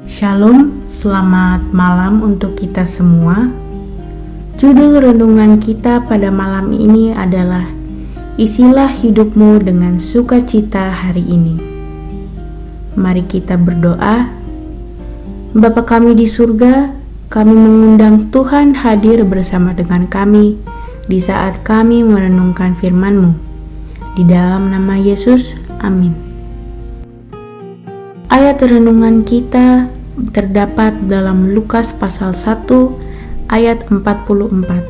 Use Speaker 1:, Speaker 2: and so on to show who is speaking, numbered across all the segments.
Speaker 1: Shalom, selamat malam untuk kita semua. Judul renungan kita pada malam ini adalah Isilah hidupmu dengan sukacita hari ini. Mari kita berdoa. Bapa kami di surga, kami mengundang Tuhan hadir bersama dengan kami di saat kami merenungkan firman-Mu. Di dalam nama Yesus, amin. Ayat renungan kita terdapat dalam Lukas pasal 1 ayat 44.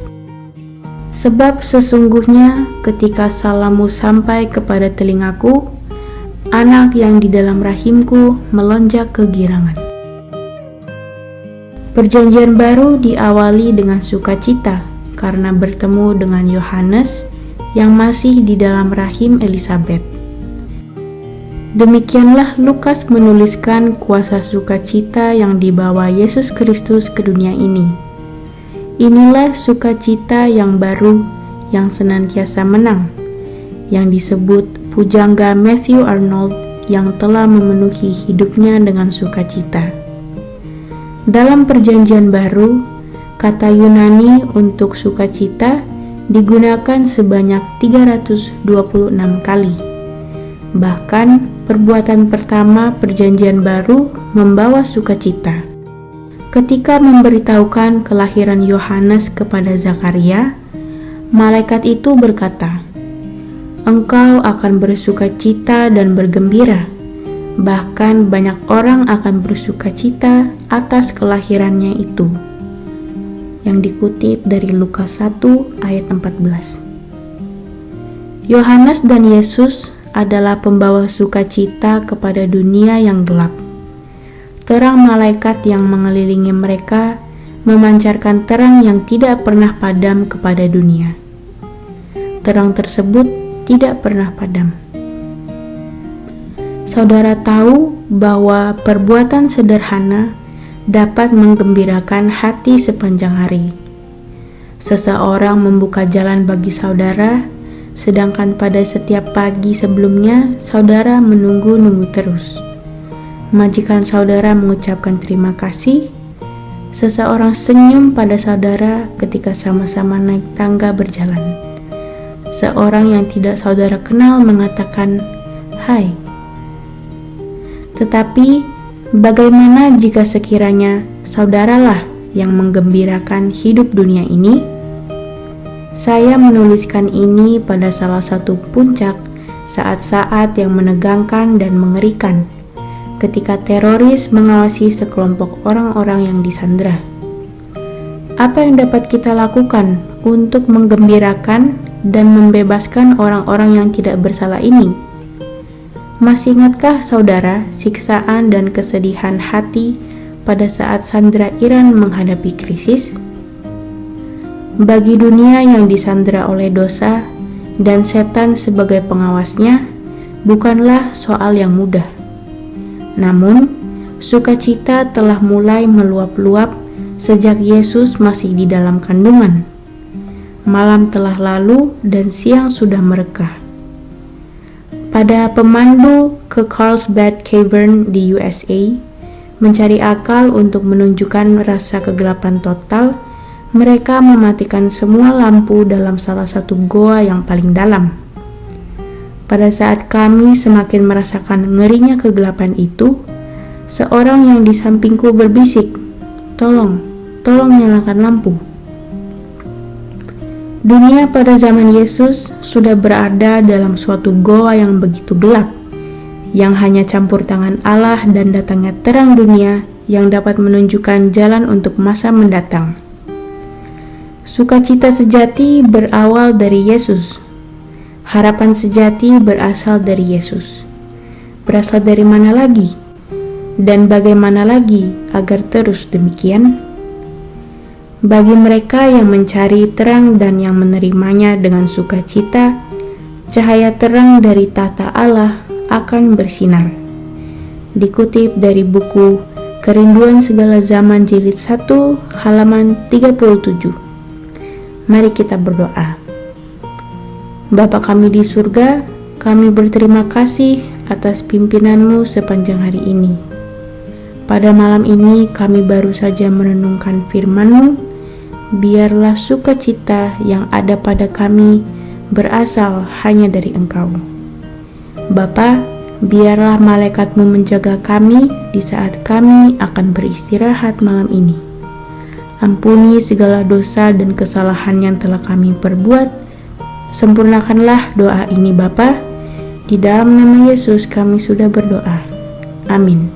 Speaker 1: Sebab sesungguhnya ketika salammu sampai kepada telingaku, anak yang di dalam rahimku melonjak kegirangan. Perjanjian baru diawali dengan sukacita karena bertemu dengan Yohanes yang masih di dalam rahim Elisabet. Demikianlah Lukas menuliskan kuasa sukacita yang dibawa Yesus Kristus ke dunia ini. Inilah sukacita yang baru yang senantiasa menang, yang disebut pujangga Matthew Arnold yang telah memenuhi hidupnya dengan sukacita. Dalam perjanjian baru, kata Yunani untuk sukacita digunakan sebanyak 326 kali. Bahkan perbuatan pertama perjanjian baru membawa sukacita. Ketika memberitahukan kelahiran Yohanes kepada Zakaria, malaikat itu berkata, "Engkau akan bersukacita dan bergembira, bahkan banyak orang akan bersukacita atas kelahirannya itu." Yang dikutip dari Lukas 1 ayat 14. Yohanes dan Yesus adalah pembawa sukacita kepada dunia yang gelap. Terang malaikat yang mengelilingi mereka memancarkan terang yang tidak pernah padam kepada dunia. Terang tersebut tidak pernah padam. Saudara tahu bahwa perbuatan sederhana dapat menggembirakan hati sepanjang hari. Seseorang membuka jalan bagi saudara, sedangkan pada setiap pagi sebelumnya, saudara menunggu-nunggu terus. Majikan saudara mengucapkan terima kasih. Seseorang senyum pada saudara ketika sama-sama naik tangga berjalan. Seorang yang tidak saudara kenal mengatakan, "Hai." Tetapi, bagaimana jika sekiranya saudaralah yang menggembirakan hidup dunia ini? Saya menuliskan ini pada salah satu puncak saat-saat yang menegangkan dan mengerikan, ketika teroris mengawasi sekelompok orang-orang yang disandra. Apa yang dapat kita lakukan untuk menggembirakan dan membebaskan orang-orang yang tidak bersalah ini? Masih ingatkah saudara siksaan dan kesedihan hati pada saat sandera Iran menghadapi krisis? Bagi dunia yang disandera oleh dosa dan setan sebagai pengawasnya, bukanlah soal yang mudah. Namun, sukacita telah mulai meluap-luap sejak Yesus masih di dalam kandungan. Malam telah lalu dan siang sudah merekah. Pada pemandu ke Carlsbad Cavern di USA, mencari akal untuk menunjukkan rasa kegelapan total, mereka mematikan semua lampu dalam salah satu goa yang paling dalam. Pada saat kami semakin merasakan ngerinya kegelapan itu, seorang yang di sampingku berbisik, tolong nyalakan lampu." Dunia pada zaman Yesus sudah berada dalam suatu goa yang begitu gelap, yang hanya campur tangan Allah dan datangnya terang dunia yang dapat menunjukkan jalan untuk masa mendatang. Sukacita sejati berawal dari Yesus. Harapan sejati berasal dari Yesus. Berasal dari mana lagi? Dan bagaimana lagi agar terus demikian? Bagi mereka yang mencari terang dan yang menerimanya dengan sukacita, cahaya terang dari tahta Allah akan bersinar. Dikutip dari buku Kerinduan Segala Zaman jilid 1 halaman 37. Mari kita berdoa. Bapa kami di surga, kami berterima kasih atas pimpinan-Mu sepanjang hari ini. Pada malam ini kami baru saja merenungkan firman-Mu. Biarlah sukacita yang ada pada kami berasal hanya dari Engkau. Bapa, biarlah malaikat-Mu menjaga kami di saat kami akan beristirahat malam ini. Ampuni segala dosa dan kesalahan yang telah kami perbuat. Sempurnakanlah doa ini Bapa. Di dalam nama Yesus kami sudah berdoa. Amin.